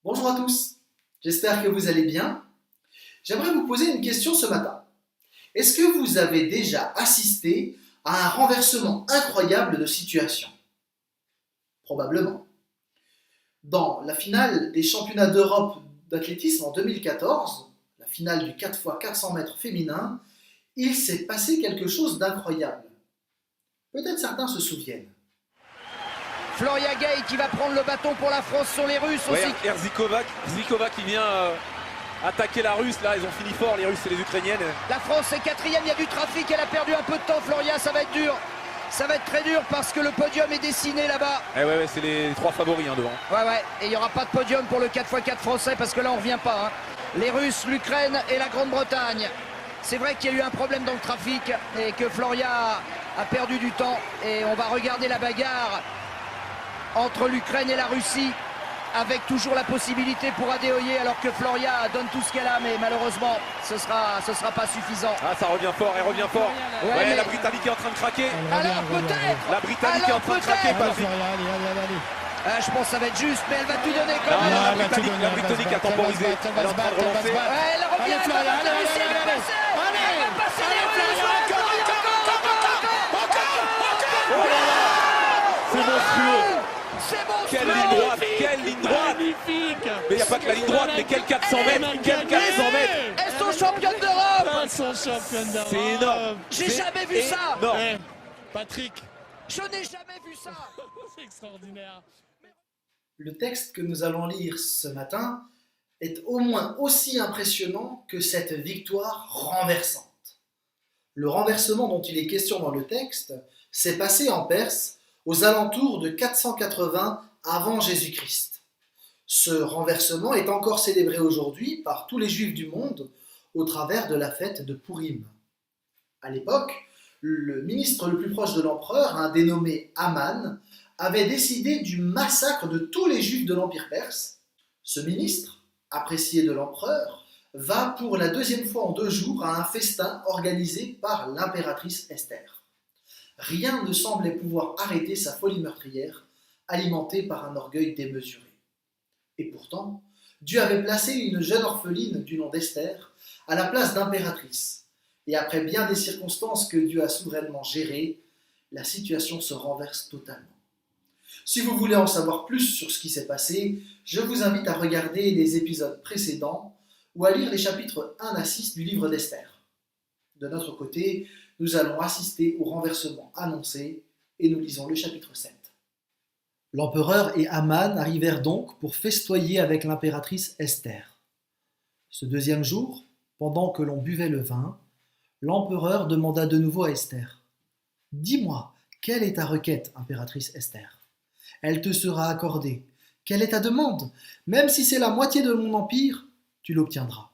Bonjour à tous, j'espère que vous allez bien. J'aimerais vous poser une question ce matin. Est-ce que vous avez déjà assisté à un renversement incroyable de situation? Probablement. Dans la finale des championnats d'Europe d'athlétisme en 2014, la finale du 4x400 mètres féminin, il s'est passé quelque chose d'incroyable. Peut-être certains se souviennent. Floria Gay qui va prendre le bâton pour la France sur les Russes aussi. Zikova qui vient attaquer la Russe. Là, ils ont fini fort, les Russes et les Ukrainiennes. La France est quatrième, il y a du trafic, elle a perdu un peu de temps. Floria, ça va être dur. Ça va être très dur parce que le podium est dessiné là-bas. Ouais, c'est les trois favoris devant. Ouais, et il n'y aura pas de podium pour le 4x4 français parce que là on revient pas. Les Russes, l'Ukraine et la Grande-Bretagne. C'est vrai qu'il y a eu un problème dans le trafic et que Floria a perdu du temps. Et on va regarder la bagarre entre l'Ukraine et la Russie, avec toujours la possibilité pour Adeoye, alors que Floria donne tout ce qu'elle a, mais malheureusement, ce sera pas suffisant. Ah, ça revient fort, elle revient fort. Ouais, mais... La Britannique est en train de craquer. Alors peut-être. La Britannique est en train de craquer, Patrick. Je pense que ça va être juste, mais elle va tout donner quand même. La Britannique a temporisé. Elle est en train de relancer. Elle revient, elle va passer les Russes. Elle va passer les Russes. C'est monstrueux. C'est bon, Quelle ligne droite. Magnifique. Mais il n'y a pas que la ligne droite, mais quel 400 mètres. Quel 400 mètres. Elles sont championnes d'Europe. Elles sont championnes d'Europe. C'est énorme. J'ai jamais vu ça. Non. Patrick. Je n'ai jamais vu ça. C'est extraordinaire. Le texte que nous allons lire ce matin est au moins aussi impressionnant que cette victoire renversante. Le renversement dont il est question dans le texte s'est passé en Perse aux alentours de 480 avant Jésus-Christ. Ce renversement est encore célébré aujourd'hui par tous les Juifs du monde au travers de la fête de Pourim. À l'époque, le ministre le plus proche de l'empereur, un dénommé Aman, avait décidé du massacre de tous les Juifs de l'Empire perse. Ce ministre, apprécié de l'empereur, va pour la deuxième fois en 2 jours à un festin organisé par l'impératrice Esther. Rien ne semblait pouvoir arrêter sa folie meurtrière, alimentée par un orgueil démesuré. Et pourtant, Dieu avait placé une jeune orpheline du nom d'Esther à la place d'impératrice. Et après bien des circonstances que Dieu a souverainement gérées, la situation se renverse totalement. Si vous voulez en savoir plus sur ce qui s'est passé, je vous invite à regarder les épisodes précédents ou à lire les chapitres 1 à 6 du livre d'Esther. De notre côté, nous allons assister au renversement annoncé et nous lisons le chapitre 7. L'empereur et Aman arrivèrent donc pour festoyer avec l'impératrice Esther. Ce 2e jour, pendant que l'on buvait le vin, l'empereur demanda de nouveau à Esther : « Dis-moi, quelle est ta requête, impératrice Esther ? Elle te sera accordée. Quelle est ta demande ? Même si c'est la moitié de mon empire, tu l'obtiendras. »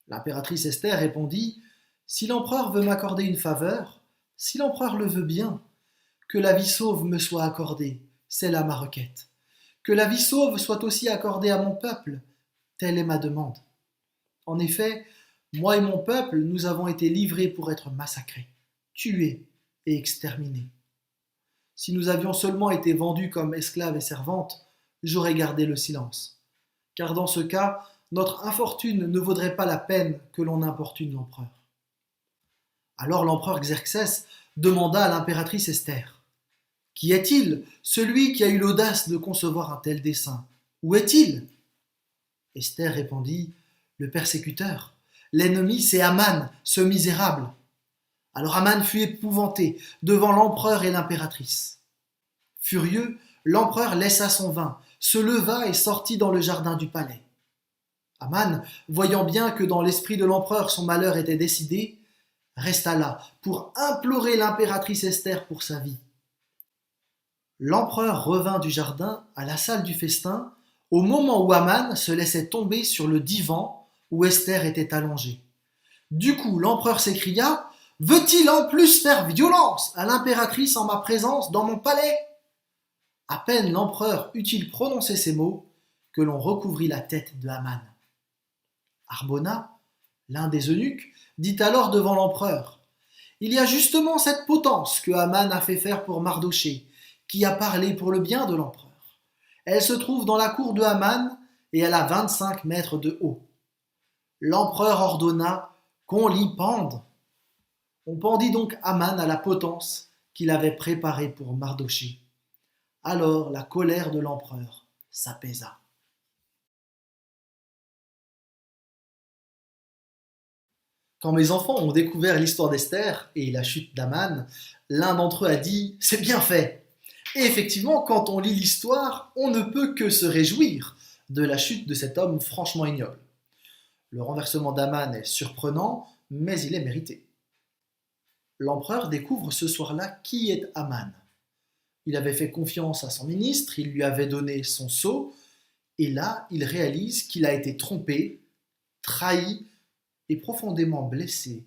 L'impératrice Esther répondit : « Si l'empereur veut m'accorder une faveur, si l'empereur le veut bien, que la vie sauve me soit accordée, c'est là ma requête. Que la vie sauve soit aussi accordée à mon peuple, telle est ma demande. En effet, moi et mon peuple, nous avons été livrés pour être massacrés, tués et exterminés. Si nous avions seulement été vendus comme esclaves et servantes, j'aurais gardé le silence. Car dans ce cas, notre infortune ne vaudrait pas la peine que l'on importune l'empereur. » Alors l'empereur Xerxès demanda à l'impératrice Esther : « Qui est-il, celui qui a eu l'audace de concevoir un tel dessein ? Où est-il » Esther répondit : « Le persécuteur. L'ennemi, c'est Aman, ce misérable. » Alors Aman fut épouvanté devant l'empereur et l'impératrice. Furieux, l'empereur laissa son vin, se leva et sortit dans le jardin du palais. Aman, voyant bien que dans l'esprit de l'empereur son malheur était décidé, resta là pour implorer l'impératrice Esther pour sa vie. L'empereur revint du jardin à la salle du festin au moment où Aman se laissait tomber sur le divan où Esther était allongée. Du coup, l'empereur s'écria : « Veut-il en plus faire violence à l'impératrice en ma présence dans mon palais ?» À peine l'empereur eut-il prononcé ces mots que l'on recouvrit la tête de Aman. Harbona, l'un des eunuques, dit alors devant l'empereur : « Il y a justement cette potence que Aman a fait faire pour Mardochée, qui a parlé pour le bien de l'empereur. Elle se trouve dans la cour de Haman et elle a 25 mètres de haut. L'empereur ordonna qu'on l'y pende. On pendit donc Aman à la potence qu'il avait préparée pour Mardochée. Alors la colère de l'empereur s'apaisa. Quand mes enfants ont découvert l'histoire d'Esther et la chute d'Aman, l'un d'entre eux a dit « C'est bien fait !» Et effectivement, quand on lit l'histoire, on ne peut que se réjouir de la chute de cet homme franchement ignoble. Le renversement d'Aman est surprenant, mais il est mérité. L'empereur découvre ce soir-là qui est Aman. Il avait fait confiance à son ministre, il lui avait donné son sceau, et là, il réalise qu'il a été trompé, trahi et profondément blessé,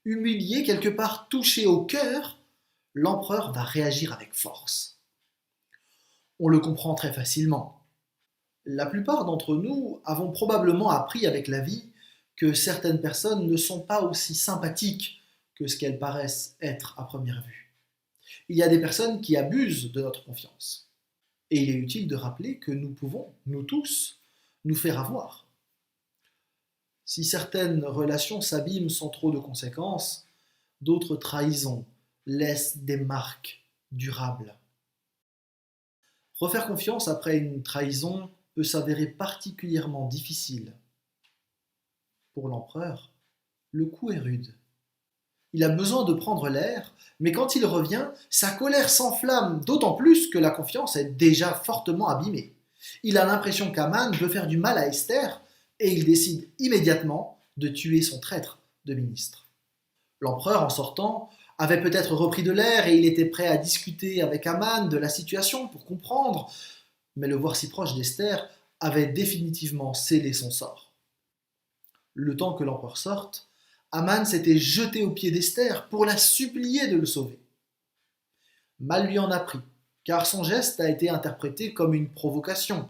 humilié, quelque part touché au cœur. L'empereur va réagir avec force. On le comprend très facilement. La plupart d'entre nous avons probablement appris avec la vie que certaines personnes ne sont pas aussi sympathiques que ce qu'elles paraissent être à première vue. Il y a des personnes qui abusent de notre confiance. Et il est utile de rappeler que nous pouvons, nous tous, nous faire avoir. Si certaines relations s'abîment sans trop de conséquences, d'autres trahisons laissent des marques durables. Refaire confiance après une trahison peut s'avérer particulièrement difficile. Pour l'empereur, le coup est rude. Il a besoin de prendre l'air, mais quand il revient, sa colère s'enflamme d'autant plus que la confiance est déjà fortement abîmée. Il a l'impression qu'Aman veut faire du mal à Esther et il décide immédiatement de tuer son traître de ministre. L'empereur, en sortant, avait peut-être repris de l'air et il était prêt à discuter avec Aman de la situation pour comprendre, mais le voir si proche d'Esther avait définitivement scellé son sort. Le temps que l'empereur sorte, Aman s'était jeté aux pieds d'Esther pour la supplier de le sauver. Mal lui en a pris, car son geste a été interprété comme une provocation,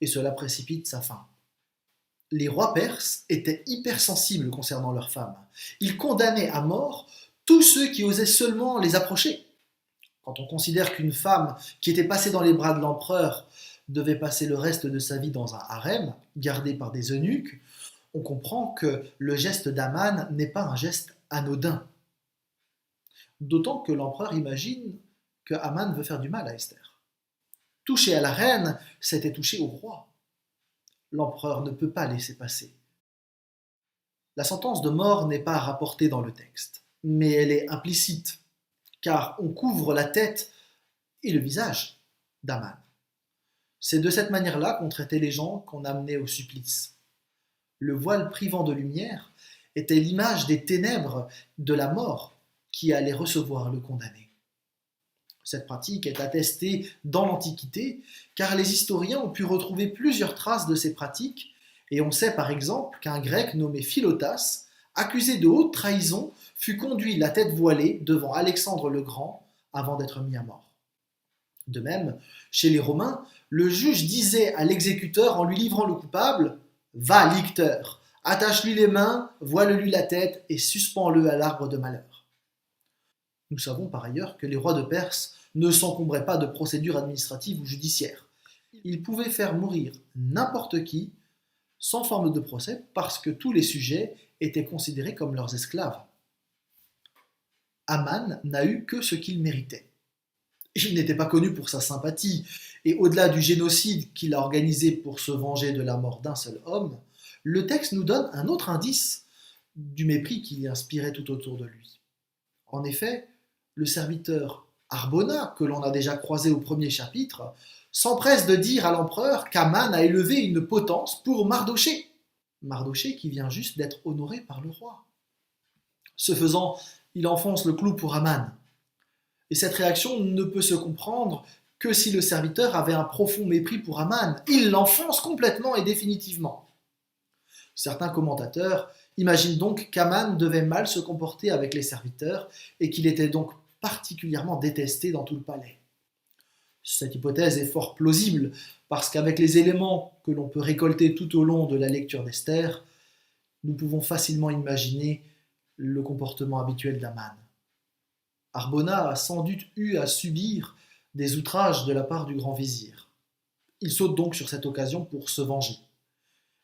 et cela précipite sa fin. Les rois perses étaient hypersensibles concernant leurs femmes. Ils condamnaient à mort tous ceux qui osaient seulement les approcher. Quand on considère qu'une femme qui était passée dans les bras de l'empereur devait passer le reste de sa vie dans un harem, gardé par des eunuques, on comprend que le geste d'Aman n'est pas un geste anodin. D'autant que l'empereur imagine que Aman veut faire du mal à Esther. Toucher à la reine, c'était toucher au roi. L'empereur ne peut pas laisser passer. La sentence de mort n'est pas rapportée dans le texte, mais elle est implicite, car on couvre la tête et le visage d'Aman. C'est de cette manière-là qu'on traitait les gens qu'on amenait au supplice. Le voile privant de lumière était l'image des ténèbres de la mort qui allait recevoir le condamné. Cette pratique est attestée dans l'Antiquité, car les historiens ont pu retrouver plusieurs traces de ces pratiques, et on sait par exemple qu'un Grec nommé Philotas, accusé de haute trahison, fut conduit la tête voilée devant Alexandre le Grand avant d'être mis à mort. De même, chez les Romains, le juge disait à l'exécuteur en lui livrant le coupable « Va, licteur, attache-lui les mains, voile-lui la tête et suspends-le à l'arbre de malheur. » Nous savons par ailleurs que les rois de Perse ne s'encombraient pas de procédures administratives ou judiciaires. Ils pouvaient faire mourir n'importe qui sans forme de procès parce que tous les sujets étaient considérés comme leurs esclaves. Aman n'a eu que ce qu'il méritait. Il n'était pas connu pour sa sympathie, et au-delà du génocide qu'il a organisé pour se venger de la mort d'un seul homme, le texte nous donne un autre indice du mépris qui inspirait tout autour de lui. En effet, le serviteur Harbona, que l'on a déjà croisé au premier chapitre, s'empresse de dire à l'empereur qu'Aman a élevé une potence pour Mardochée. Mardochée qui vient juste d'être honoré par le roi. Ce faisant, il enfonce le clou pour Aman. Et cette réaction ne peut se comprendre que si le serviteur avait un profond mépris pour Aman. Il l'enfonce complètement et définitivement. Certains commentateurs imaginent donc qu'Aman devait mal se comporter avec les serviteurs et qu'il était donc particulièrement détesté dans tout le palais. Cette hypothèse est fort plausible parce qu'avec les éléments que l'on peut récolter tout au long de la lecture d'Esther, nous pouvons facilement imaginer le comportement habituel d'Aman. Harbona a sans doute eu à subir des outrages de la part du grand vizir. Il saute donc sur cette occasion pour se venger.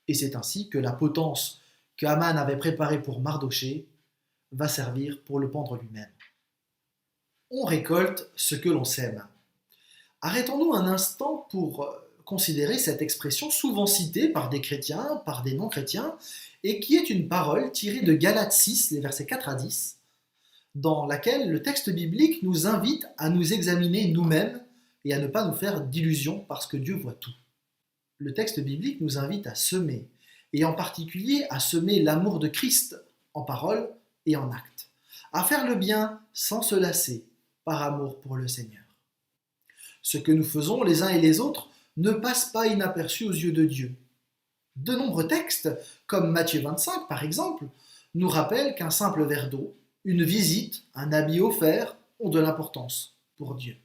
Et c'est ainsi que la potence que Haman avait préparée pour Mardochée va servir pour le pendre lui-même. On récolte ce que l'on sème. Arrêtons-nous un instant pour considérer cette expression souvent citée par des chrétiens, par des non-chrétiens, et qui est une parole tirée de Galates 6, les versets 4 à 10, dans laquelle le texte biblique nous invite à nous examiner nous-mêmes et à ne pas nous faire d'illusions parce que Dieu voit tout. Le texte biblique nous invite à semer, et en particulier à semer l'amour de Christ en parole et en acte, à faire le bien sans se lasser, par amour pour le Seigneur. Ce que nous faisons les uns et les autres ne passe pas inaperçu aux yeux de Dieu. De nombreux textes, comme Matthieu 25 par exemple, nous rappellent qu'un simple verre d'eau, une visite, un habit offert ont de l'importance pour Dieu.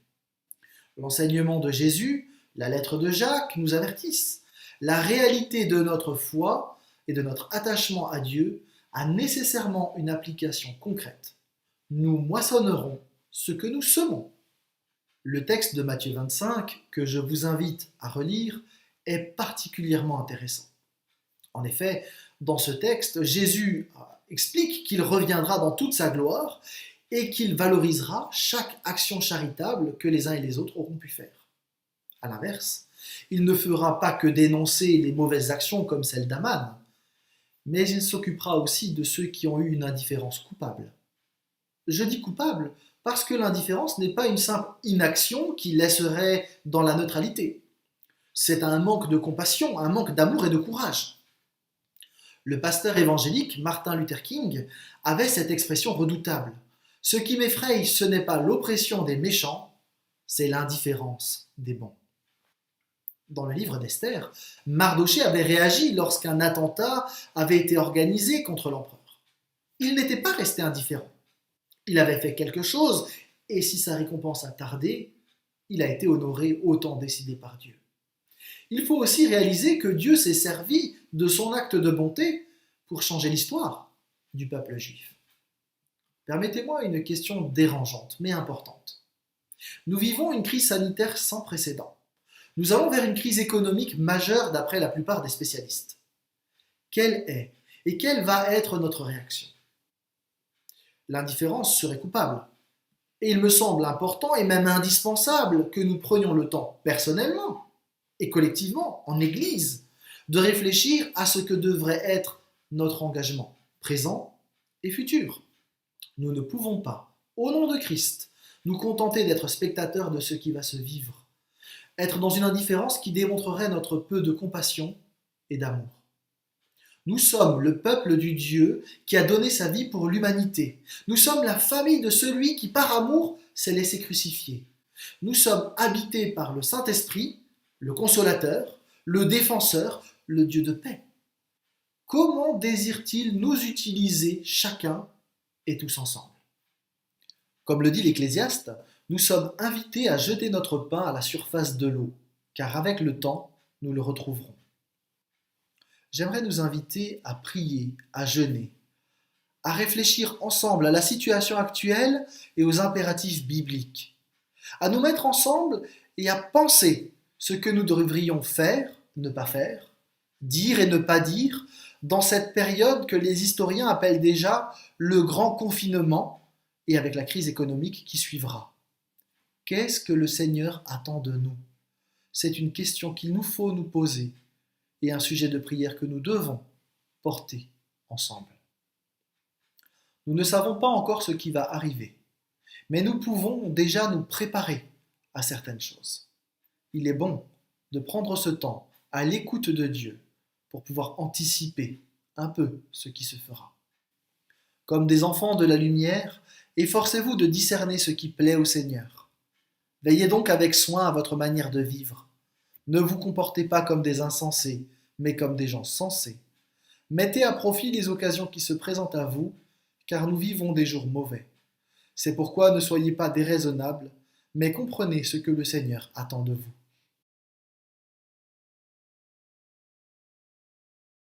L'enseignement de Jésus, la lettre de Jacques nous avertissent. La réalité de notre foi et de notre attachement à Dieu a nécessairement une application concrète. Nous moissonnerons ce que nous semons. Le texte de Matthieu 25, que je vous invite à relire, est particulièrement intéressant. En effet, dans ce texte, Jésus explique qu'il reviendra dans toute sa gloire et qu'il valorisera chaque action charitable que les uns et les autres auront pu faire. À l'inverse, il ne fera pas que dénoncer les mauvaises actions comme celle d'Aman, mais il s'occupera aussi de ceux qui ont eu une indifférence coupable. Je dis coupable parce que l'indifférence n'est pas une simple inaction qui laisserait dans la neutralité. C'est un manque de compassion, un manque d'amour et de courage. Le pasteur évangélique Martin Luther King avait cette expression redoutable. Ce qui m'effraie, ce n'est pas l'oppression des méchants, c'est l'indifférence des bons. Dans le livre d'Esther, Mardochée avait réagi lorsqu'un attentat avait été organisé contre l'empereur. Il n'était pas resté indifférent. Il avait fait quelque chose, et si sa récompense a tardé, il a été honoré au temps décidé par Dieu. Il faut aussi réaliser que Dieu s'est servi de son acte de bonté pour changer l'histoire du peuple juif. Permettez-moi une question dérangeante, mais importante. Nous vivons une crise sanitaire sans précédent. Nous allons vers une crise économique majeure d'après la plupart des spécialistes. Quelle est et quelle va être notre réaction ? L'indifférence serait coupable. Et il me semble important et même indispensable que nous prenions le temps, personnellement et collectivement, en Église, de réfléchir à ce que devrait être notre engagement, présent et futur. Nous ne pouvons pas, au nom de Christ, nous contenter d'être spectateurs de ce qui va se vivre, être dans une indifférence qui démontrerait notre peu de compassion et d'amour. Nous sommes le peuple du Dieu qui a donné sa vie pour l'humanité. Nous sommes la famille de celui qui, par amour, s'est laissé crucifier. Nous sommes habités par le Saint-Esprit, le Consolateur, le Défenseur, le Dieu de paix. Comment désire-t-il nous utiliser chacun et tous ensemble ? Comme le dit l'Ecclésiaste, nous sommes invités à jeter notre pain à la surface de l'eau, car avec le temps, nous le retrouverons. J'aimerais nous inviter à prier, à jeûner, à réfléchir ensemble à la situation actuelle et aux impératifs bibliques, à nous mettre ensemble et à penser ce que nous devrions faire, ne pas faire, dire et ne pas dire, dans cette période que les historiens appellent déjà le grand confinement et avec la crise économique qui suivra. Qu'est-ce que le Seigneur attend de nous ? C'est une question qu'il nous faut nous poser et un sujet de prière que nous devons porter ensemble. Nous ne savons pas encore ce qui va arriver, mais nous pouvons déjà nous préparer à certaines choses. Il est bon de prendre ce temps à l'écoute de Dieu pour pouvoir anticiper un peu ce qui se fera. Comme des enfants de la lumière, efforcez-vous de discerner ce qui plaît au Seigneur. Veillez donc avec soin à votre manière de vivre. Ne vous comportez pas comme des insensés, mais comme des gens sensés. Mettez à profit les occasions qui se présentent à vous, car nous vivons des jours mauvais. C'est pourquoi ne soyez pas déraisonnables, mais comprenez ce que le Seigneur attend de vous.